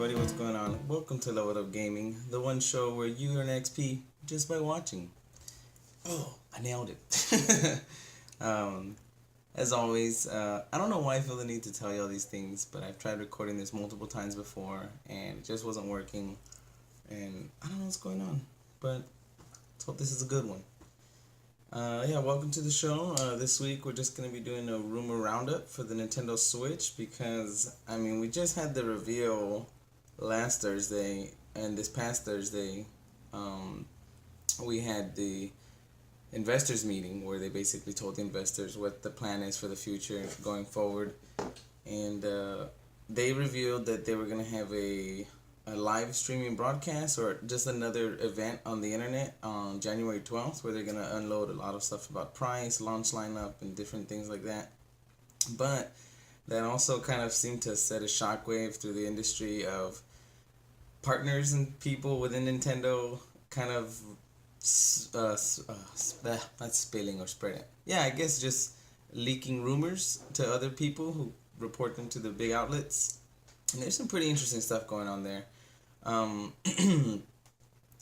everybody, what's going on? Welcome to Level Up Gaming, the one show where you earn XP just by watching. Oh, I nailed it. um, as always, I don't know why I feel the need to tell you all these things, but I've tried recording this multiple times before and it just wasn't working. And I don't know what's going on, but let's hope this is a good one. Yeah, welcome to the show. This week we're just going to be doing a rumor roundup for the Nintendo Switch because, we just had the reveal last Thursday, and this past Thursday, we had the investors meeting where they basically told the investors what the plan is for the future going forward, and they revealed that they were going to have a live streaming broadcast or just another event on the internet on January 12th where they're going to unload a lot of stuff about price, launch lineup, and different things like that. But that also kind of seemed to set a shockwave through the industry of partners and people within Nintendo kind of not spilling or spreading. Yeah, I guess just leaking rumors to other people who report them to the big outlets. And there's some pretty interesting stuff going on there. The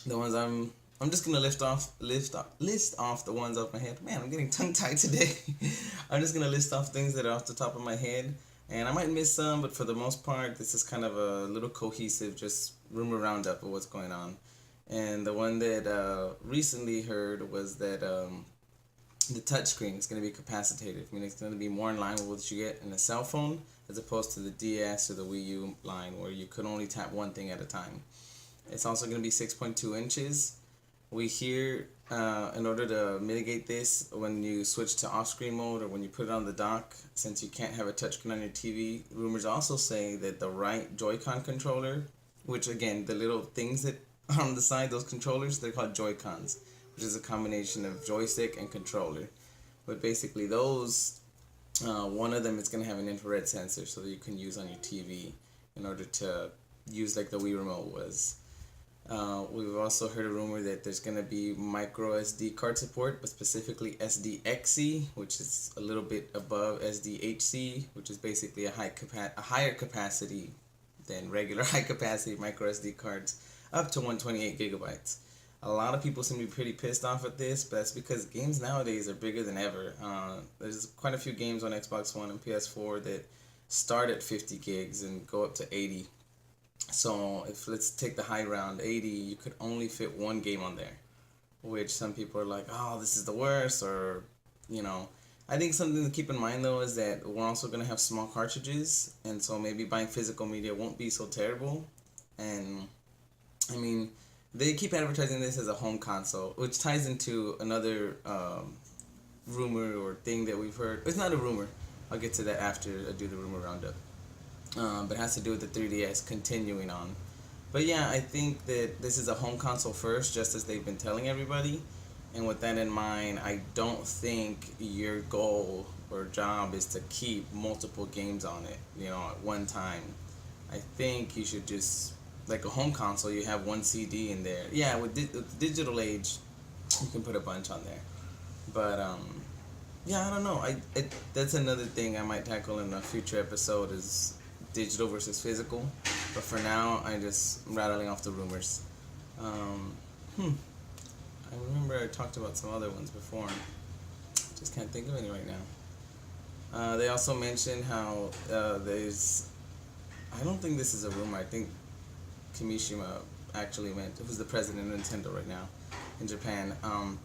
ones I'm just gonna list off the ones off my head. Man, I'm getting tongue tied today. I'm just gonna list off things that are off the top of my head, and I might miss some, but for the most part, this is kind of a little cohesive, just rumor roundup of what's going on. And the one that recently heard was that the touchscreen is going to be capacitated. It's going to be more in line with what you get in a cell phone as opposed to the DS or the Wii U line where you could only tap one thing at a time. It's also going to be 6.2 inches. We hear in order to mitigate this, when you switch to off-screen mode or when you put it on the dock, since you can't have a touchscreen on your TV, rumors also say that the right Joy-Con controller, which again, the little things that are on the side, those controllers, they're called Joy-Cons, which is a combination of joystick and controller. But basically those, one of them is going to have an infrared sensor so that you can use on your TV in order to use like the Wii remote was. We've also heard a rumor that there's going to be micro SD card support, but specifically SDXC, which is a little bit above SDHC, which is basically a higher capacity than regular high capacity micro SD cards, up to 128 gigabytes. A lot of people seem to be pretty pissed off at this, but that's because games nowadays are bigger than ever. There's quite a few games on Xbox One and PS4 that start at 50 gigs and go up to 80. So if let's take the high round, 80, you could only fit one game on there, which some people are like, oh, this is the worst, or, I think something to keep in mind though is that we're also going to have small cartridges, and so maybe buying physical media won't be so terrible. And they keep advertising this as a home console, which ties into another rumor or thing that we've heard. It's not a rumor. I'll get to that after I do the rumor roundup. But it has to do with the 3DS continuing on. But yeah, I think that this is a home console first, just as they've been telling everybody. And with that in mind, I don't think your goal or job is to keep multiple games on it, at one time. I think you should just, like a home console, you have one CD in there. Yeah, with the digital age, you can put a bunch on there. But yeah, I don't know. That's another thing I might tackle in a future episode is digital versus physical. But for now, I'm just rattling off the rumors. I remember I talked about some other ones before. Just can't think of any right now. They also mentioned how there's... I don't think this is a rumor. I think Kimishima actually meant, who's the president of Nintendo right now in Japan. I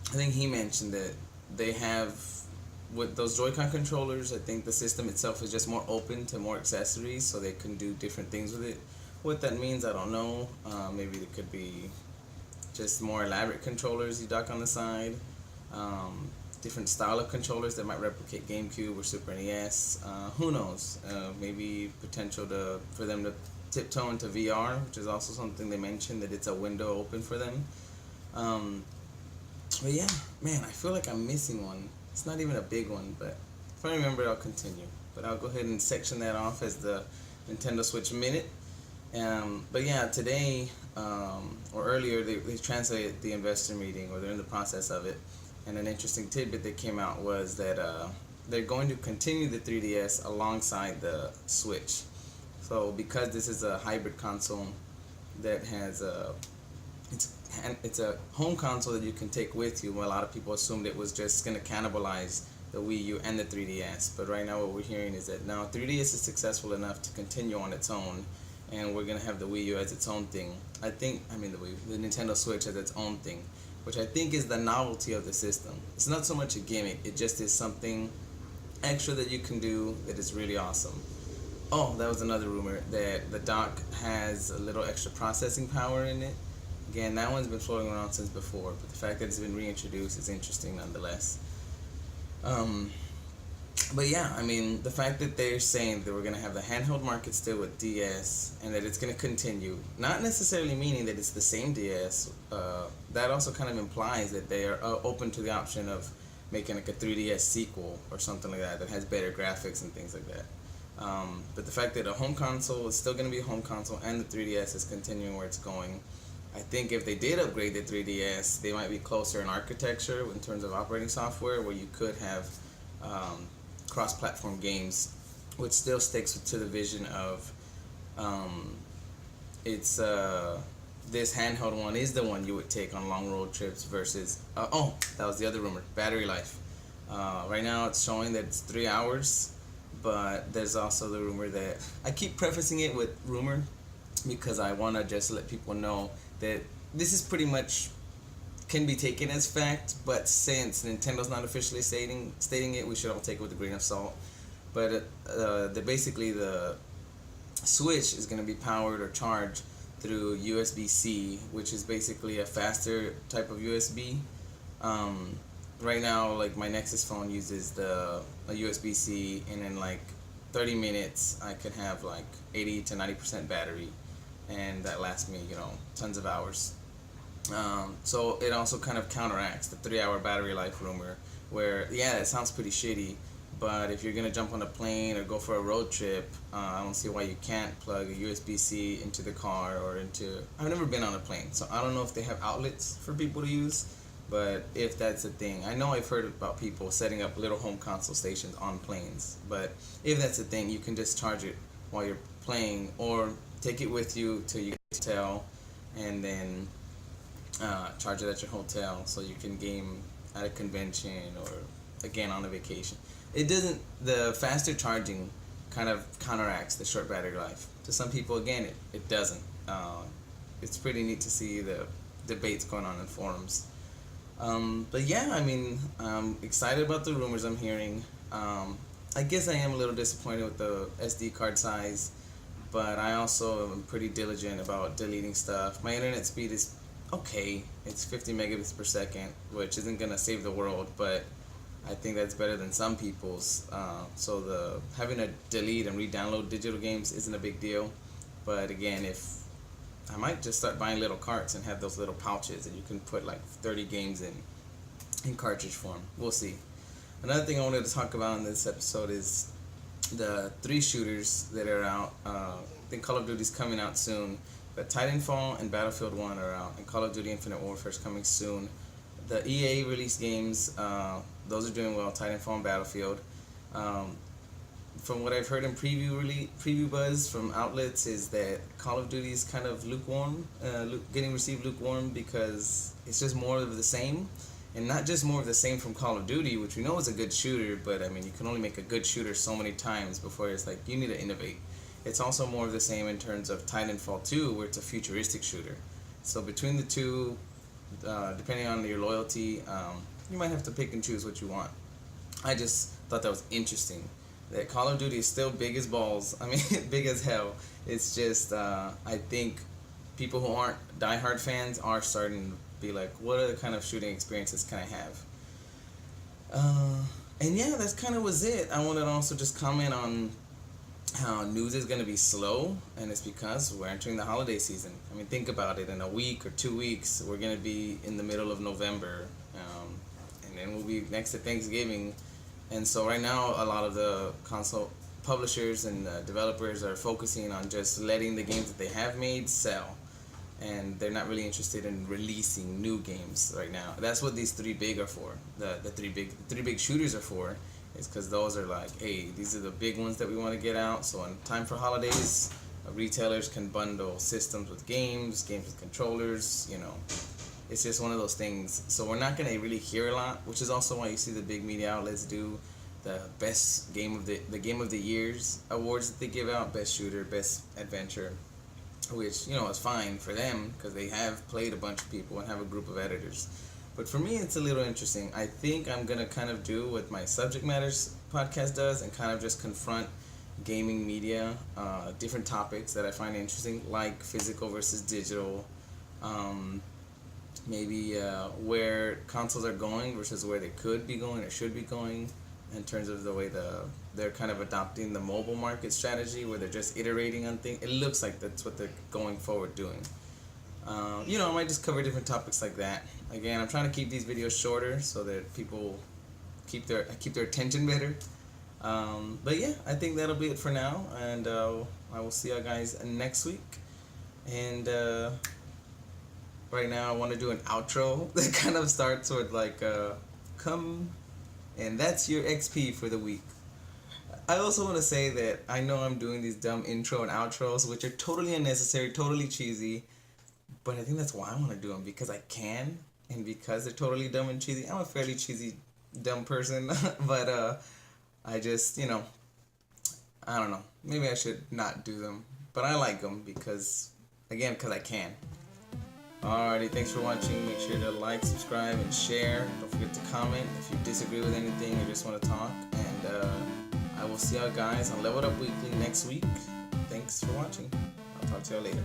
think he mentioned that they have, with those Joy-Con controllers, I think the system itself is just more open to more accessories so they can do different things with it. What that means, I don't know. Maybe it could be just more elaborate controllers you dock on the side. Different style of controllers that might replicate GameCube or Super NES. Who knows? Maybe potential for them to tiptoe into VR, which is also something they mentioned, that it's a window open for them. But yeah, man, I feel like I'm missing one. It's not even a big one, but if I remember, I'll continue. But I'll go ahead and section that off as the Nintendo Switch Minute. But yeah, today, or earlier, they translated the investor meeting, or they're in the process of it. And an interesting tidbit that came out was that they're going to continue the 3DS alongside the Switch. So because this is a hybrid console that has a it's a home console that you can take with you. Well, a lot of people assumed it was just going to cannibalize the Wii U and the 3DS, but right now what we're hearing is that now 3DS is successful enough to continue on its own, and we're going to have the Wii U as its own thing. The Nintendo Switch as its own thing, which I think is the novelty of the system. It's not so much a gimmick, it just is something extra that you can do that is really awesome. Oh, that was another rumor, that the dock has a little extra processing power in it. Again, that one's been floating around since before, but the fact that it's been reintroduced is interesting nonetheless. Um, but yeah, the fact that they're saying that we're going to have the handheld market still with DS and that it's going to continue, not necessarily meaning that it's the same DS, that also kind of implies that they are open to the option of making like a 3DS sequel or something like that has better graphics and things like that. But the fact that a home console is still going to be a home console and the 3DS is continuing where it's going, I think if they did upgrade the 3DS, they might be closer in architecture in terms of operating software, where you could have cross-platform games, which still sticks to the vision of it's this handheld one is the one you would take on long road trips versus that was the other rumor, battery life. Right now it's showing that it's 3 hours, but there's also the rumor that I keep prefacing it with rumor because I want to just let people know that this is pretty much can be taken as fact, but since Nintendo's not officially stating it, we should all take it with a grain of salt. But basically the Switch is going to be powered or charged through USB-C, which is basically a faster type of USB. Right now, like my Nexus phone uses a USB-C, and in like 30 minutes I could have like 80 to 90% battery, and that lasts me, tons of hours. So it also kind of counteracts the 3-hour battery life rumor, where yeah, it sounds pretty shitty, but if you're gonna jump on a plane or go for a road trip, I don't see why you can't plug a USB-C into the car or into. I've never been on a plane, so I don't know if they have outlets for people to use, but if that's a thing, I know I've heard about people setting up little home console stations on planes, but if that's a thing, you can just charge it while you're playing or take it with you to your hotel and then charge it at your hotel so you can game at a convention or again on a vacation. The faster charging kind of counteracts the short battery life. To some people, again, it doesn't. It's pretty neat to see the debates going on in forums. But yeah, I'm excited about the rumors I'm hearing. I guess I am a little disappointed with the SD card size, but I also am pretty diligent about deleting stuff. My internet speed is okay. It's 50 megabits per second, which isn't gonna save the world, but I think that's better than some people's. So having to delete and re-download digital games isn't a big deal. But again, if I might just start buying little carts and have those little pouches that you can put like 30 games in cartridge form. We'll see. Another thing I wanted to talk about in this episode is the 3 shooters that are out. I think Call of Duty's coming out soon, but Titanfall and Battlefield 1 are out, and Call of Duty Infinite Warfare is coming soon. The EA released games, those are doing well, Titanfall and Battlefield. From what I've heard in preview buzz from outlets is that Call of Duty is kind of lukewarm, getting received lukewarm because it's just more of the same. And not just more of the same from Call of Duty, which we know is a good shooter, but you can only make a good shooter so many times before it's like, you need to innovate. It's also more of the same in terms of Titanfall 2, where it's a futuristic shooter. So between the two, depending on your loyalty, you might have to pick and choose what you want. I just thought that was interesting. That Call of Duty is still big as balls. Big as hell. It's just, I think people who aren't diehard fans are starting to be like, what other kind of shooting experiences can I have? And yeah, that's kind of was it. I wanted to also just comment on how news is going to be slow, and it's because we're entering the holiday season. Think about it. In a week or 2 weeks, we're going to be in the middle of November, and then we'll be next to Thanksgiving. And so right now, a lot of the console publishers and developers are focusing on just letting the games that they have made sell, and they're not really interested in releasing new games right now. That's what these 3 big are for. The three big shooters are for, It's because those are like, hey, these are the big ones that we want to get out. So in time for holidays, retailers can bundle systems with games with controllers. It's just one of those things. So we're not gonna really hear a lot, which is also why you see the big media outlets do the best game of the years awards that they give out, best shooter, best adventure, which is fine for them because they have played a bunch of people and have a group of editors. But for me, it's a little interesting. I think I'm gonna kind of do what my Subject Matters podcast does and kind of just confront gaming media, different topics that I find interesting, like physical versus digital, maybe where consoles are going versus where they could be going or should be going, in terms of the way they're kind of adopting the mobile market strategy where they're just iterating on things. It looks like that's what they're going forward doing. I might just cover different topics like that. Again, I'm trying to keep these videos shorter so that people keep their attention better. But yeah, I think that'll be it for now, and I will see you guys next week. And right now I want to do an outro that kind of starts with like come, and that's your XP for the week. I also want to say that I know I'm doing these dumb intro and outros, which are totally unnecessary, totally cheesy, but I think that's why I want to do them, because I can, and because they're totally dumb and cheesy. I'm a fairly cheesy, dumb person, but I just, I don't know. Maybe I should not do them, but I like them because I can. Alrighty, thanks for watching. Make sure to like, subscribe, and share. Don't forget to comment if you disagree with anything or just want to talk. And I will see y'all guys on Leveled Up Weekly next week. Thanks for watching. I'll talk to y'all later.